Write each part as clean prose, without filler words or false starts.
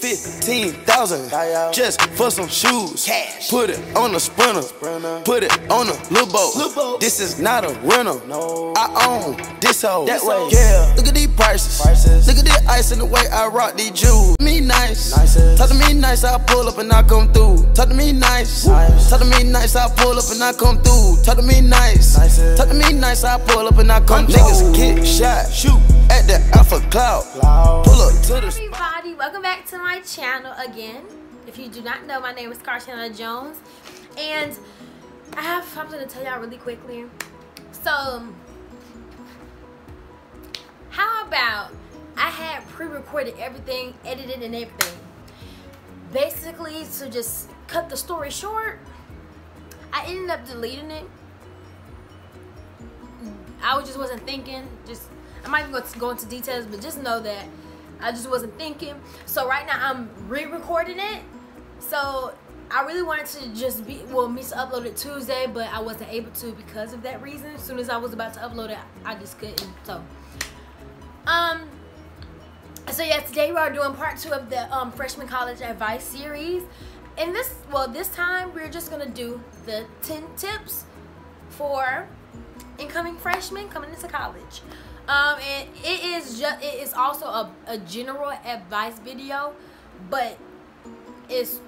15,000 just for some shoes. Cash. Put it on the sprinter. Put it on the little boat. This is not a rental. No. I own this hoe. That way. Yeah. Look at these prices. Look at the ice and the way I rock these jewels. Me nice. Talk to me nice. I pull up and I come through. Talk to me nice. Talk to me nice. I pull up and I come through. Talk to me nice. Talk to me nice. I pull up and I come through. Niggas get shot. Shoot at the Alpha Cloud. Pull up to the. Everybody, welcome back to my channel again. If you do not know, my name is Carshana Jones, and I have something to tell y'all really quickly. So, how about I had pre-recorded everything, edited and everything. Basically, to just cut the story short, I ended up deleting it. I just wasn't thinking. I'm not even going to go into details, but just know that I just wasn't thinking. So right now I'm re-recording it. So I really wanted to just me to upload it Tuesday, but I wasn't able to because of that reason. As soon as I was about to upload it, I just couldn't. So yeah, today we are doing part 2 of the freshman college advice series. And this time we're just gonna do the 10 tips for incoming freshmen coming into college. And it is also a general advice video, but it's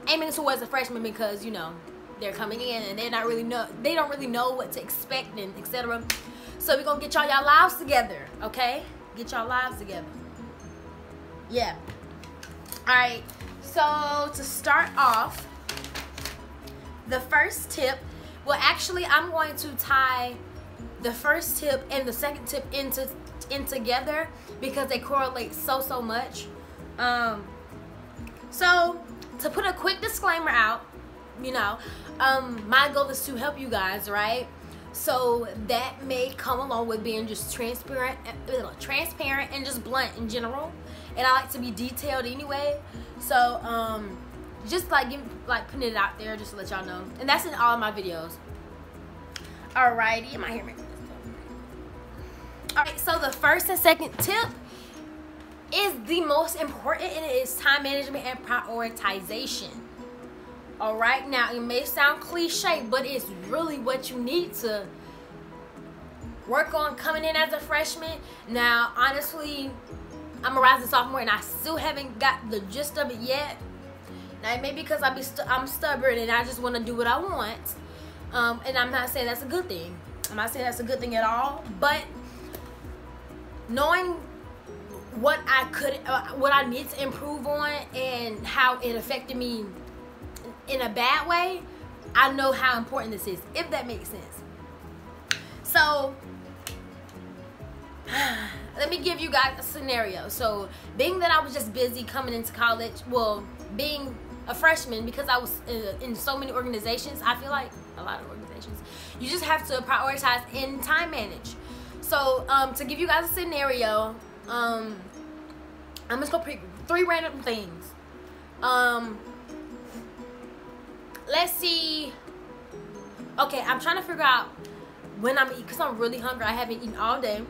aiming towards a freshman because, you know, they're coming in and they don't really know what to expect and etc. So we're gonna get y'all lives together, okay? Get y'all lives together. Yeah. Alright, so to start off, the first tip, well actually I'm going to tie the first tip and the second tip in together because they correlate so much. So to put a quick disclaimer out, you know, my goal is to help you guys, right? So that may come along with being just transparent and just blunt in general. And I like to be detailed anyway. So just putting it out there just to let y'all know. And that's in all of my videos. Alrighty, am I here? Alright, so the first and second tip is the most important, and it is time management and prioritization. Alright, now it may sound cliche, but it's really what you need to work on coming in as a freshman. Now, honestly, I'm a rising sophomore and I still haven't got the gist of it yet. Now, it may be because I'm stubborn and I just want to do what I want. And I'm not saying that's a good thing. I'm not saying that's a good thing at all, but knowing what I need to improve on and how it affected me in a bad way, I know how important this is, if that makes sense. So let me give you guys a scenario. So being that I was just busy coming into college, well, being a freshman, because I was in so many organizations, I feel like a lot of organizations, you just have to prioritize and time manage. So to give you guys a scenario, I'm just gonna pick 3 random things. Let's see. Okay, I'm trying to figure out when I'm eating because I'm really hungry. I haven't eaten all day,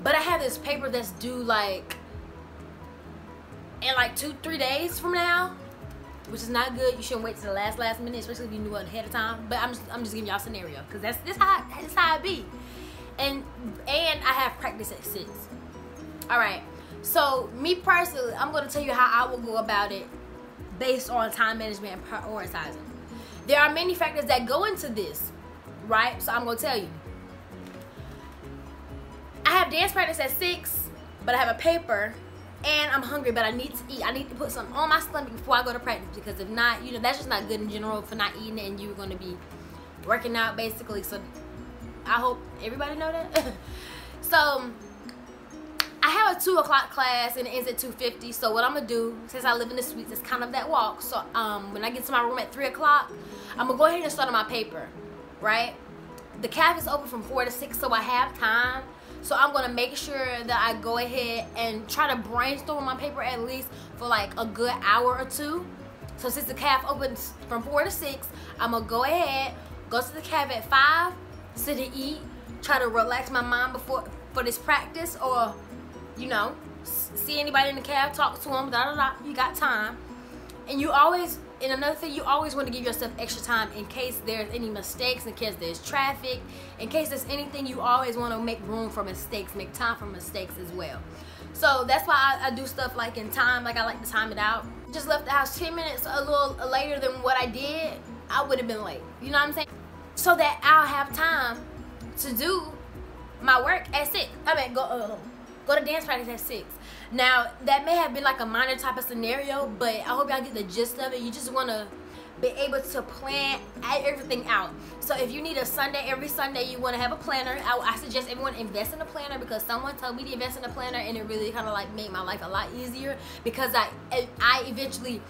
but I have this paper that's due like in like 2-3 days from now, which is not good. You shouldn't wait to the last minute, especially if you knew it ahead of time. But I'm just giving y'all a scenario because that's how it be. And I have practice at 6. All right. So me personally, I'm gonna tell you how I will go about it based on time management and prioritizing. There are many factors that go into this, right? So I'm gonna tell you. I have dance practice at 6, but I have a paper. And I'm hungry, but I need to eat. I need to put something on my stomach before I go to practice, because if not, you know, that's just not good in general for not eating it, and you're going to be working out basically. So I hope everybody know that. So I have a 2 o'clock class and it ends at 2:50. So what I'm going to do, since I live in the suites, it's kind of that walk. So when I get to my room at 3 o'clock, I'm going to go ahead and start on my paper, right? The cafe is open from 4 to 6, so I have time. So I'm going to make sure that I go ahead and try to brainstorm my paper at least for like a good hour or 2. So since the cafe opens from 4 to 6, I'm going to go ahead, go to the cafe at 5, sit and eat, try to relax my mind for this practice, or, you know, see anybody in the cab, talk to them, da da da. You got time, and you always. And another thing, you always want to give yourself extra time in case there's any mistakes, in case there's traffic, in case there's anything. You always want to make room for mistakes, make time for mistakes as well. So that's why I do stuff like in time, like I like to time it out. Just left the house 10 minutes a little later than what I did, I would have been late. You know what I'm saying? So that I'll have time to do my work at 6. I mean, go to dance practice at 6. Now, that may have been like a minor type of scenario, but I hope y'all get the gist of it. You just want to be able to plan everything out. So if you need a Sunday, every Sunday you want to have a planner, I suggest everyone invest in a planner, because someone told me to invest in a planner, and it really kind of like made my life a lot easier, because I eventually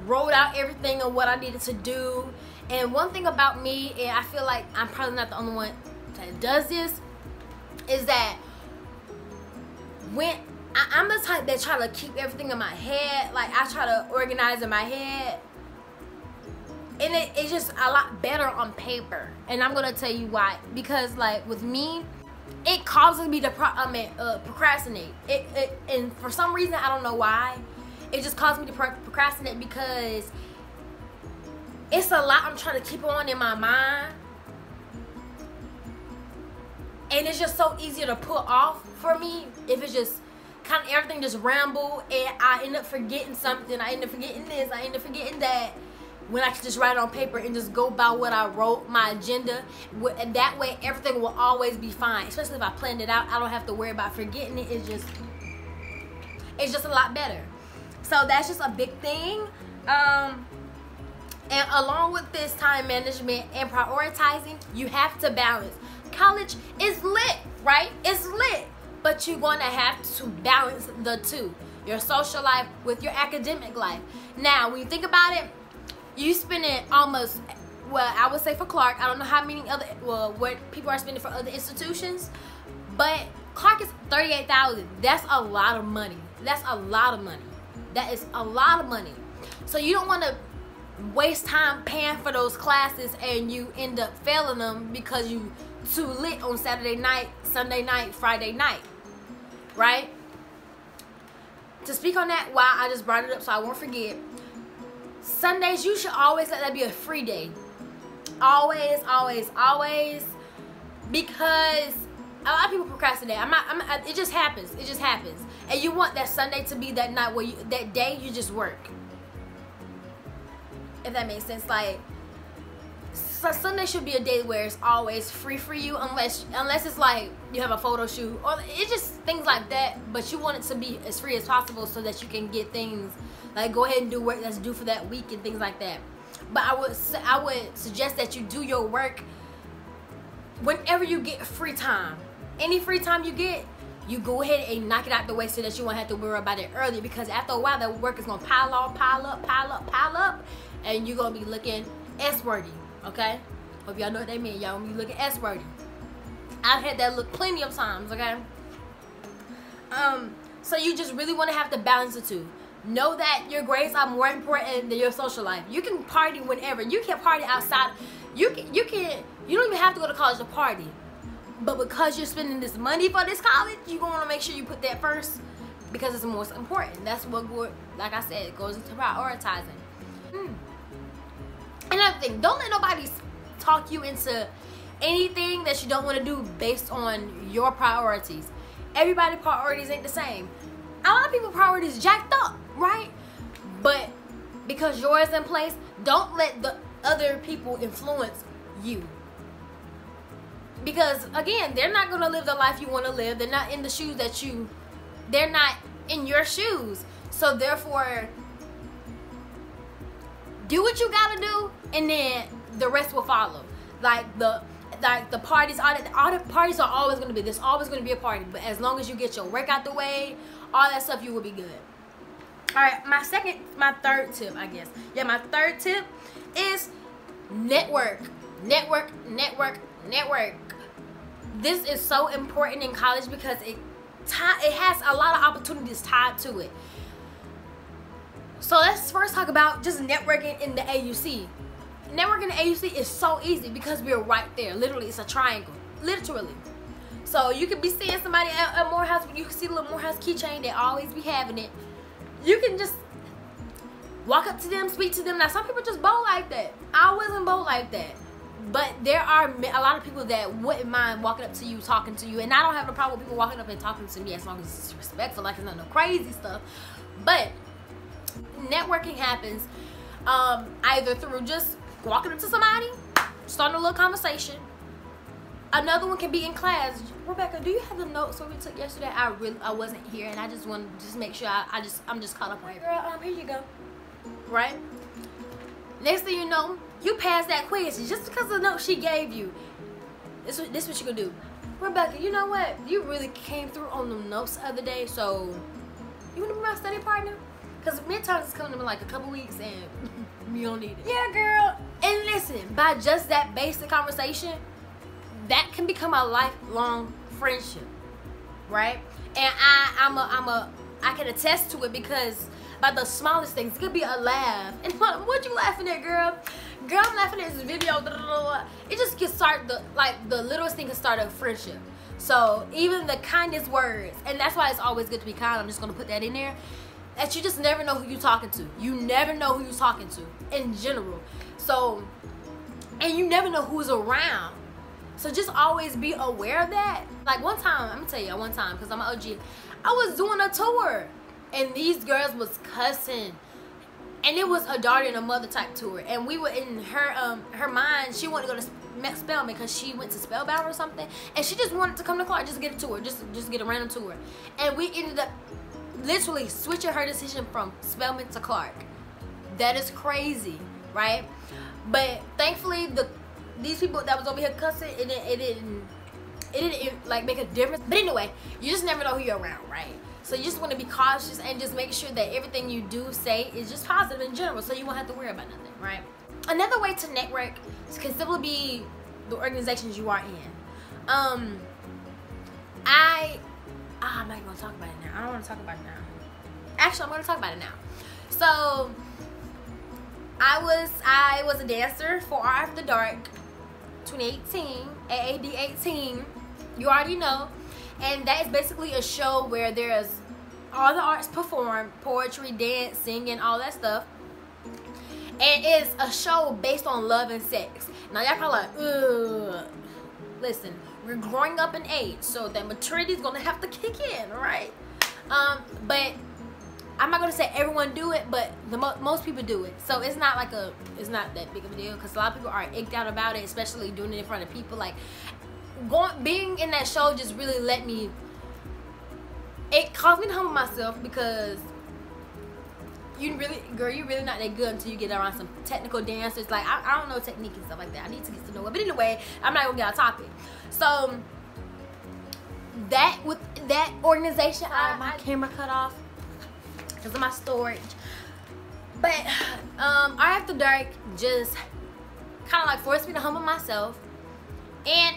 wrote out everything of what I needed to do. And one thing about me, and I feel like I'm probably not the only one that does this, is that when I'm the type that try to keep everything in my head, like I try to organize in my head, and it's just a lot better on paper. And I'm gonna tell you why. Because like with me, it causes me to procrastinate. And for some reason, I don't know why, it just causes me to procrastinate, because it's a lot I'm trying to keep on in my mind, and it's just so easier to put off for me if it's just kind of everything just ramble, and I end up forgetting something, I end up forgetting this, I end up forgetting that, when I can just write it on paper and just go by what I wrote, my agenda, and that way everything will always be fine. Especially if I planned it out, I don't have to worry about forgetting it. It's just a lot better. So that's just a big thing. And along with this time management and prioritizing, you have to balance. College is lit, right? It's lit. But you're going to have to balance the two. Your social life with your academic life. Now, when you think about it, you spending almost, well, I would say for Clark, I don't know how many other, well, what people are spending for other institutions, but Clark is $38,000. That's a lot of money. That's a lot of money. That is a lot of money. So you don't want to waste time paying for those classes and you end up failing them because you too lit on Saturday night, Sunday night, Friday night, right? To speak on that, why I just brought it up so I won't forget, Sundays, you should always let that be a free day. Always, always, always. Because a lot of people procrastinate. It just happens. It just happens. And you want that Sunday to be that night where that day you just work. If that makes sense. Like, so Sunday should be a day where it's always free for you, unless it's like you have a photo shoot, or it's just things like that. But you want it to be as free as possible so that you can get things like go ahead and do work that's due for that week and things like that. But I would suggest that you do your work whenever you get free time. Any free time you get, you go ahead and knock it out the way so that you won't have to worry about it early. Because after a while, that work is gonna pile up, and you're gonna be looking S-worthy. Okay? Hope y'all know what that means. Y'all gonna be looking S-worthy. I've had that look plenty of times. Okay? So you just really want to have to balance the two. Know that your grades are more important than your social life. You can party whenever. You can party outside. You don't even have to go to college to party. But because you're spending this money for this college, you're going to make sure you put that first because it's the most important. That's what, like I said, it goes into prioritizing. Another thing, don't let nobody talk you into anything that you don't want to do based on your priorities. Everybody's priorities ain't the same. A lot of people's priorities jacked up, right? But because yours in place, don't let the other people influence you. Because again, they're not gonna live the life you want to live. They're not in the shoes that they're not in your shoes. So therefore, do what you gotta do, and then the rest will follow. Like the parties, all the parties are always gonna be. There's always gonna be a party. But as long as you get your work out the way, all that stuff, you will be good. All right, my third tip, I guess. Yeah, my third tip is network. Network. This is so important in college because it has a lot of opportunities tied to it. So let's first talk about just networking in the AUC. Networking in the AUC is so easy because we're right there. Literally, it's a triangle. Literally. So you could be seeing somebody at Morehouse, you can see the little Morehouse keychain, they always be having it. You can just walk up to them, speak to them. Now some people just bold like that. I wasn't bold like that. But there are a lot of people that wouldn't mind walking up to you, talking to you. And I don't have no problem with people walking up and talking to me as long as it's respectful, like it's not no crazy stuff. But networking happens either through just walking up to somebody, starting a little conversation. Another one can be in class. Rebecca, do you have the notes what we took yesterday? I wasn't here, and I just want to just make sure I'm just caught up on it. Girl, here you go. Right? Next thing you know, you pass that quiz just because of the note she gave you. This what you gonna do. Rebecca, you know what? You really came through on the notes the other day, so you wanna be my study partner? Because midterms is coming in like a couple weeks and you don't need it. Yeah, girl. And listen, by just that basic conversation, that can become a lifelong friendship, right? And I can attest to it because by the smallest things, it could be a laugh. And what you laughing at, girl? Girl, I'm laughing at this video. It just can start the littlest thing can start a friendship. So even the kindest words, and that's why it's always good to be kind. I'm just gonna put that in there. That you just never know who you're talking to. You never know who you're talking to in general. So, and you never know who's around. So just always be aware of that. Like one time, I'm gonna tell you one time, because I'm an OG, I was doing a tour and these girls was cussing. And it was a daughter and a mother type tour. And we were in her mind, she wanted to go to Spelman because she went to Spellbound or something. And she just wanted to come to Clark, just get a tour, just get a random tour. And we ended up literally switching her decision from Spelman to Clark. That is crazy, right? But thankfully, these people that was over here cussing, it didn't like make a difference. But anyway, you just never know who you're around, right? So you just want to be cautious and just make sure that everything you do say is just positive in general, so you won't have to worry about nothing, right? Another way to network can simply be the organizations you are in. I'm not even gonna talk about it now. I don't want to talk about it now. Actually, I'm gonna talk about it now. So I was a dancer for After Dark 2018, AAD 18. You already know. And that is basically a show where there's all the arts performed, poetry, dance, singing, all that stuff. And it's a show based on love and sex. Now y'all probably like, ugh. Listen, we're growing up in age, so that maturity is gonna have to kick in, right? But I'm not gonna say everyone do it, but most people do it. So it's not that big of a deal, because a lot of people are icked out about it, especially doing it in front of people. Like being in that show just really it caused me to humble myself, because you're really not that good until you get around some technical dancers. Like I don't know technique and stuff like that. I need to get to know it. But anyway, I'm not gonna get off topic. So with that organization, my camera cut off because of my storage. But After Dark just kind of like forced me to humble myself, and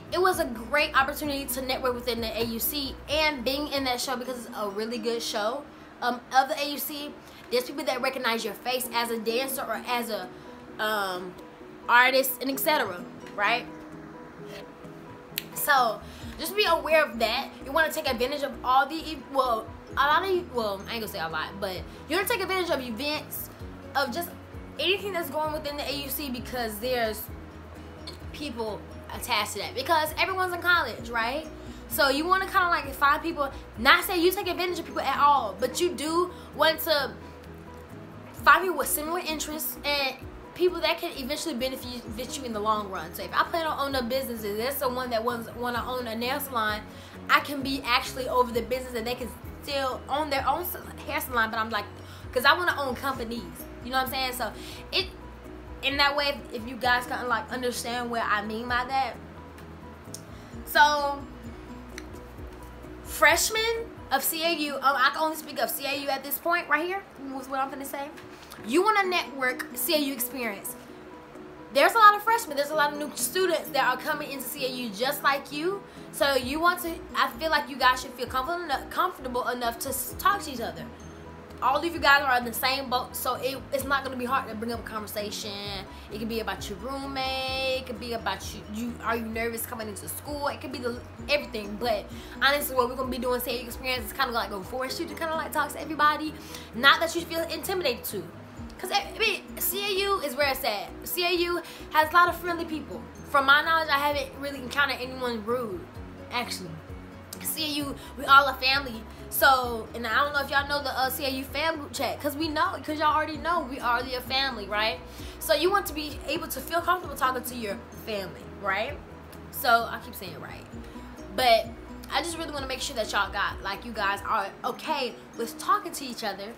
it was a great opportunity to network within the AUC. And being in that show, because it's a really good show of the AUC, there's people that recognize your face as a dancer or as a artist and etc., right? So just be aware of that. You want to take advantage of all the I ain't gonna say a lot, but you want to take advantage of events, of just anything that's going within the AUC, because there's people attached to that, because everyone's in college, right? So you want to kind of like find people, not say you take advantage of people at all, but you do want to find people with similar interests and people that can eventually benefit you in the long run. So if I plan on owning a business and there's someone that want to own a nail salon, I can be actually over the business and they can still own their own hair salon, but I'm like, because I want to own companies, you know what I'm saying? So in that way, if you guys kind of like understand what I mean by that. So freshmen of CAU, I can only speak of CAU at this point right here, was what I'm going to say. You want to network CAU experience. There's a lot of freshmen, there's a lot of new students that are coming into CAU just like you. So you want to, I feel like you guys should feel comfortable enough to talk to each other. all of you guys are in the same boat, so it's not going to be hard to bring up a conversation. It could be about your roommate, it could be about you are you nervous coming into school, it could be everything. But honestly, what we're going to be doing CAU experience is kind of like going to force you to kind of like talk to everybody, not that you feel intimidated to. Because I mean, CAU is where it's at. CAU has a lot of friendly people. From my knowledge, I haven't really encountered anyone rude, actually. CAU, we all a family. So, and I don't know if y'all know the CAU fam group chat, because we know, because y'all already know we are the family, right? So you want to be able to feel comfortable talking to your family, right? So I keep saying right, but I just really want to make sure that y'all got, like, you guys are okay with talking to each other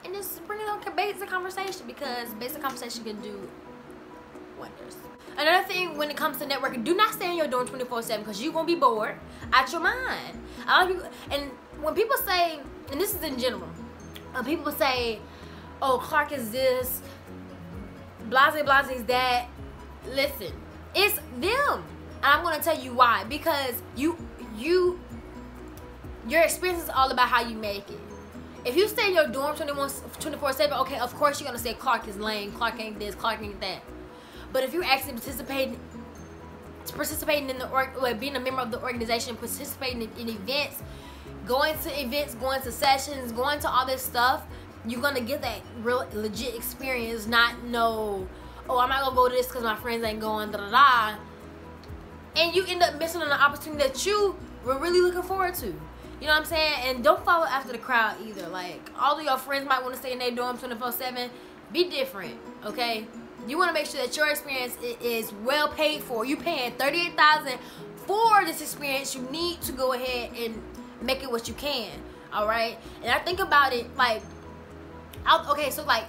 and just bringing up basic conversation, because basic conversation can do wonders. Another thing when it comes to networking, do not stay in your dorm 24/7, because you're going to be bored out your mind. A lot of people, and when people say, and this is in general, when people say, oh, Clark is this, blase blase is that, listen, it's them. And I'm going to tell you why. Because your experience is all about how you make it. If you stay in your dorm 24/7, okay, of course you're going to say Clark is lame, Clark ain't this, Clark ain't that. But if you're actually participating in the being a member of the organization, participating in events, going to sessions, going to all this stuff, you're gonna get that real legit experience. Not no, oh, I'm not gonna go to this because my friends ain't going, da da da. And you end up missing on an opportunity that you were really looking forward to. You know what I'm saying? And don't follow after the crowd either. Like, all of your friends might want to stay in their dorm 24/7. Be different, okay? You want to make sure that your experience is well paid for. You paying $38,000 for this experience. You need to go ahead and make it what you can. All right. And I think about it like, okay, so like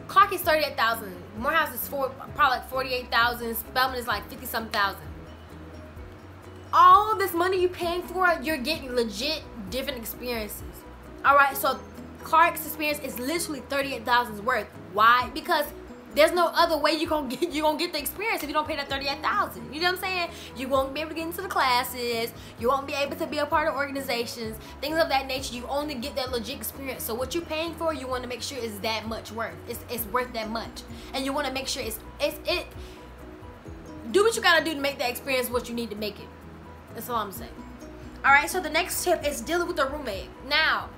Clark is $38,000. Morehouse is probably like $48,000. Spelman is like 50-something thousand. All this money you paying for, you're getting legit different experiences. All right. So Clark's experience is literally $38,000 worth. Why? Because there's no other way you're gonna get the experience if you don't pay that $38,000. You know what I'm saying? You won't be able to get into the classes. You won't be able to be a part of organizations, things of that nature. You only get that legit experience. So what you're paying for, you want to make sure is that much worth. It's worth that much, and you want to make sure it. Do what you gotta do to make that experience what you need to make it. That's all I'm saying. All right. So the next tip is dealing with a roommate. Now,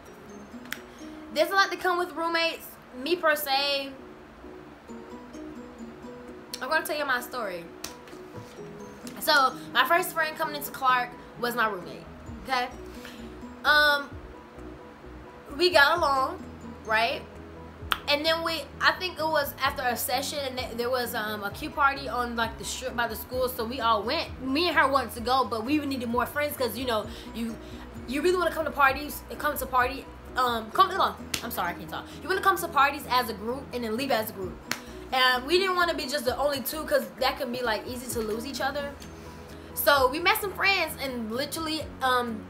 there's a lot that come with roommates. Me per se, I'm going to tell you my story. So, my first friend coming into Clark was my roommate, okay? We got along, right? And then I think it was after a session, and there was a Q party on like the strip by the school, so we all went. Me and her wanted to go, but we needed more friends, because, you know, you really want to come to parties, I'm sorry, I can't talk. You want to come to parties as a group and then leave as a group. And we didn't want to be just the only two, because that can be like easy to lose each other. So we met some friends, and literally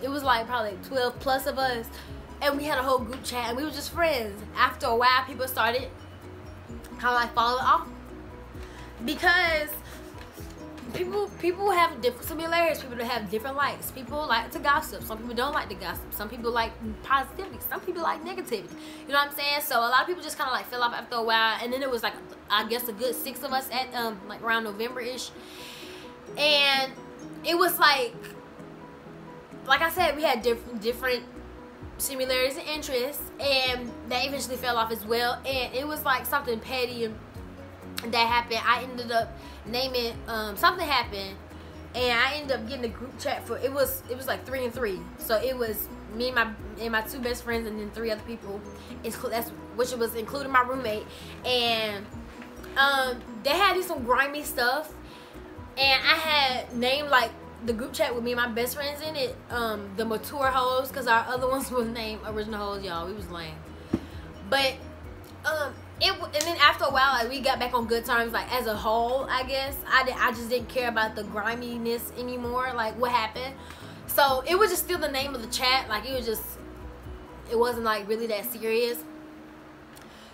it was like probably 12 plus of us, and we had a whole group chat, and we were just friends. After a while, people started kind of like falling off, because people have different similarities. People have different likes. People like to gossip. Some people don't like to gossip. Some people like positivity. Some people like negativity. You know what I'm saying? So a lot of people just kind of like fell off after a while. And then it was like, I guess, a good 6 of us at like around November-ish. And it was like I said, we had different similarities and interests, and that eventually fell off as well. And it was like something petty that happened. I ended up naming something happened, and I ended up getting a group chat for it was like 3 and 3. So it was me and my 2 best friends, and then 3 other people, which was including my roommate. And they had some grimy stuff, and I had named like the group chat with me and my best friends in it the mature hoes, because our other ones was named original hoes. Y'all, we was lame. But and then after a while, like, we got back on good terms, like as a whole. I guess I just didn't care about the griminess anymore, like what happened. So it was just still the name of the chat, like it wasn't like really that serious.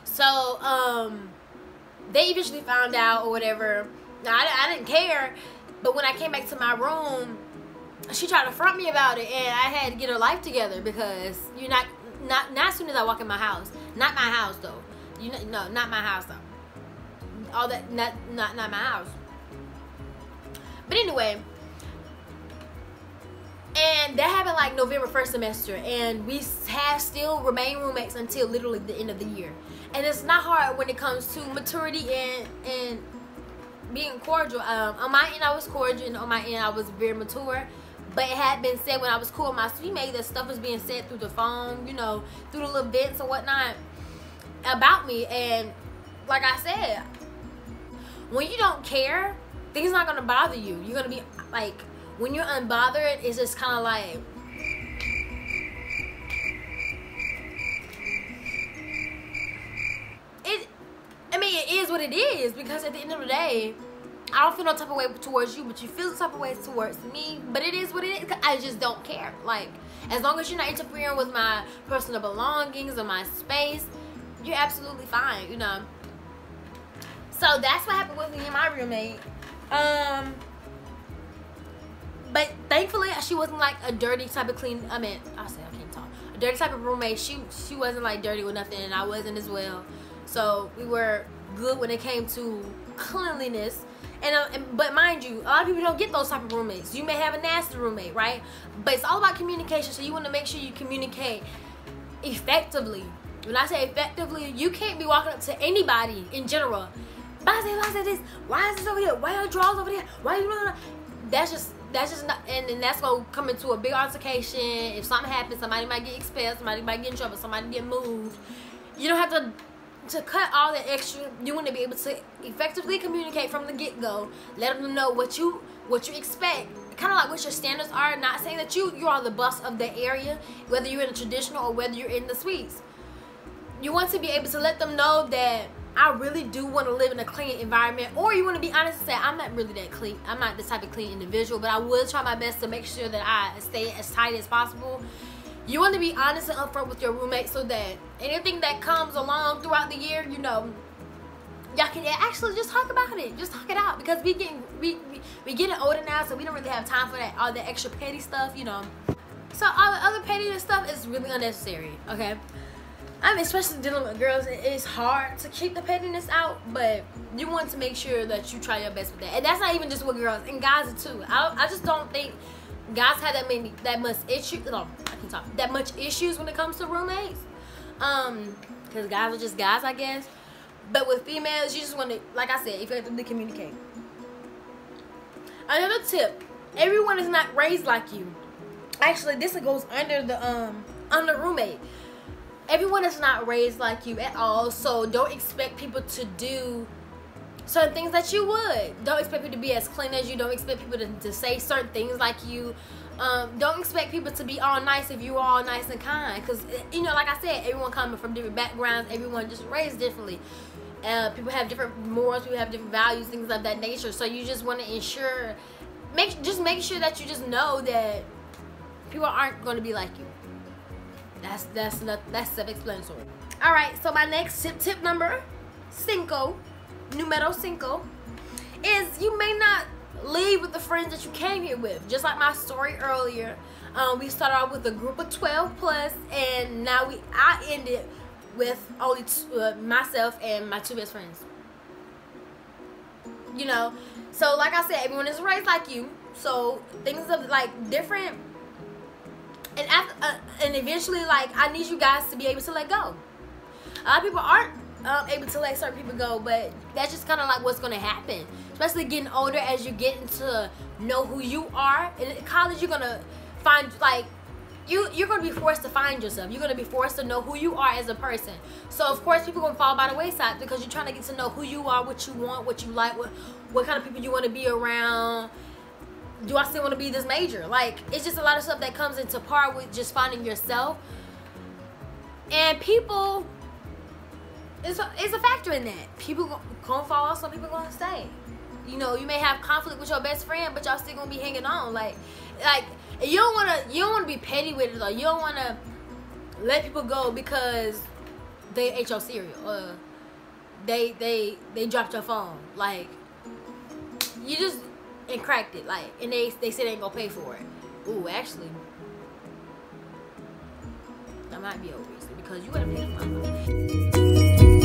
So they eventually found out or whatever. Now I didn't care, but when I came back to my room, she tried to front me about it, and I had to get her life together, because not as soon as I walk in my house. Not my house though. You know, no, not my house though. All that, not my house. But anyway, and that happened like November 1st semester, and we have still remain roommates until literally the end of the year. And it's not hard when it comes to maturity and being cordial. On my end I was cordial, and on my end I was very mature. But it had been said when I was cool with my teammate that stuff was being said through the phone, you know, through the little vents and whatnot about me. And like I said, when you don't care, things not gonna bother you. You're gonna be like, when you're unbothered, it's just kind of like, it is what it is, because at the end of the day, I don't feel no type of way towards you, but you feel the type of ways towards me. But it is what it is. I just don't care. Like, as long as you're not interfering with my personal belongings or my space, you're absolutely fine, you know. So that's what happened with me and my roommate. But thankfully, she wasn't like a dirty type of clean. I mean, I can't talk. A dirty type of roommate. She wasn't like dirty with nothing, and I wasn't as well. So we were good when it came to cleanliness. But mind you, a lot of people don't get those type of roommates. You may have a nasty roommate, right? But it's all about communication. So you want to make sure you communicate effectively. When I say effectively, you can't be walking up to anybody in general. Why is this? Why is this over here? Why are your drawers over there? Why are you? That's just not, and then that's gonna come into a big altercation. If something happens, somebody might get expelled, somebody might get in trouble, somebody get moved. You don't have to cut all that extra. You want to be able to effectively communicate from the get-go. Let them know what you expect, kind of like what your standards are. Not saying that you are the boss of the area, whether you're in the traditional or whether you're in the suites. You want to be able to let them know that I really do want to live in a clean environment, or you want to be honest and say, I'm not really that clean. I'm not this type of clean individual, but I will try my best to make sure that I stay as tight as possible. You want to be honest and upfront with your roommate so that anything that comes along throughout the year, you know, y'all can actually just talk about it. Just talk it out, because we getting older now, so we don't really have time for that, all the extra petty stuff, you know. So all the other petty stuff is really unnecessary, okay? I mean, especially dealing with girls, it's hard to keep the pettiness out, but you want to make sure that you try your best with that. And that's not even just with girls, and guys too. I just don't think guys have that much issues. No, I can talk. That much issues when it comes to roommates. Because guys are just guys, I guess. But with females, you just want to, like I said, effectively communicate. Another tip: everyone is not raised like you. Actually, this goes under roommate. Everyone is not raised like you at all, so don't expect people to do certain things that you would. Don't expect people to be as clean as you. Don't expect people to say certain things like you. Don't expect people to be all nice if you are all nice and kind, because, you know, like I said, everyone coming from different backgrounds, everyone just raised differently. People have different morals, people have different values, things of that nature. So you just want to ensure, make sure that you just know that people aren't going to be like you. That's self-explanatory. All right, so my next tip number 5, numero 5, is you may not leave with the friends that you came here with. Just like my story earlier, we started off with a group of 12 plus, and now I ended with only myself and my 2 best friends. You know, so like I said, everyone is raised like you, so things are like different. And and eventually, like, I need you guys to be able to let go. A lot of people aren't able to let certain people go, but that's just kind of like what's going to happen. Especially getting older, as you're getting to know who you are. In college, you're going to find, like, you're going to be forced to find yourself. You're going to be forced to know who you are as a person. So, of course, people are going to fall by the wayside, because you're trying to get to know who you are, what you want, what you like, what kind of people you want to be around. Do I still want to be this major? Like, it's just a lot of stuff that comes into par with just finding yourself. And people, it's a factor in that. People gonna fall off, some people gonna stay. You know, you may have conflict with your best friend, but y'all still gonna be hanging on. Like you don't wanna be petty with it, though. You don't wanna let people go because they ate your cereal, or they dropped your phone. Like, you just and cracked it, like, and they said they ain't gonna pay for it. Ooh, actually, I might be over Easter because you gotta pay for my life.